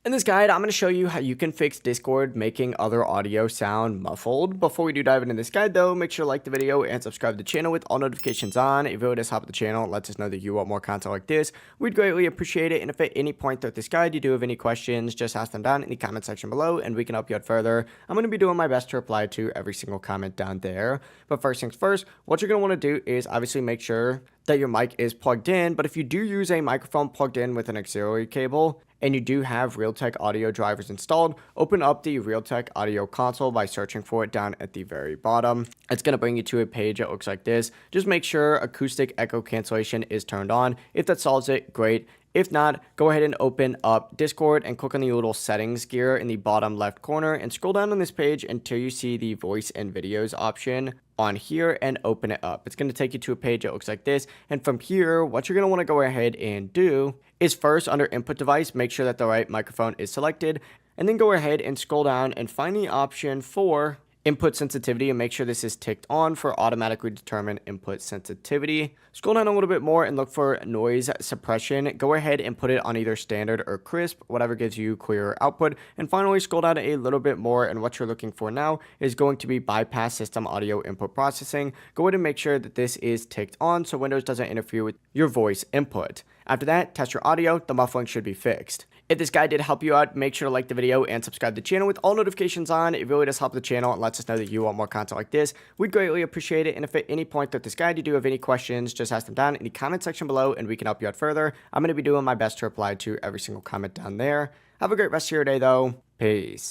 In this guide, I'm going to show you how you can fix Discord making other audio sound muffled. Before we do dive into this guide though, make sure to like the video and subscribe to the channel with all notifications on. If you would just hop the channel, it lets us know that you want more content like this. We'd greatly appreciate it. And if at any point throughout this guide you do have any questions, just ask them down in the comment section below and we can help you out further. I'm going to be doing my best to reply to every single comment down there. But first things first, what you're going to want to do is obviously make sure that your mic is plugged in. But if you do use a microphone plugged in with an auxiliary cable, and you do have Realtek audio drivers installed, open up the Realtek audio console by searching for it down at the very bottom. It's going to bring you to a page that looks like this. Just make sure acoustic echo cancellation is turned on. If that solves it, great. If not, go ahead and open up Discord and click on the little settings gear in the bottom left corner and scroll down on this page until you see the voice and videos option on here and open it up. It's going to take you to a page that looks like this. And from here, what you're going to want to go ahead and do is first under input device, make sure that the right microphone is selected, and then go ahead and scroll down and find the option for input sensitivity and make sure this is ticked on for automatically determine input sensitivity. Scroll down a little bit more and look for noise suppression. Go ahead and put it on either standard or crisp, whatever gives you clearer output. And finally, scroll down a little bit more, and what you're looking for now is going to be bypass system audio input processing. Go ahead and make sure that this is ticked on so Windows doesn't interfere with your voice input. After that, test your audio. The muffling should be fixed. If this guide did help you out, make sure to like the video and subscribe to the channel with all notifications on. It really does help the channel and lets us know that you want more content like this. We'd greatly appreciate it. And if at any point throughout this guide you do have any questions, just ask them down in the comment section below and we can help you out further. I'm going to be doing my best to reply to every single comment down there. Have a great rest of your day though. Peace.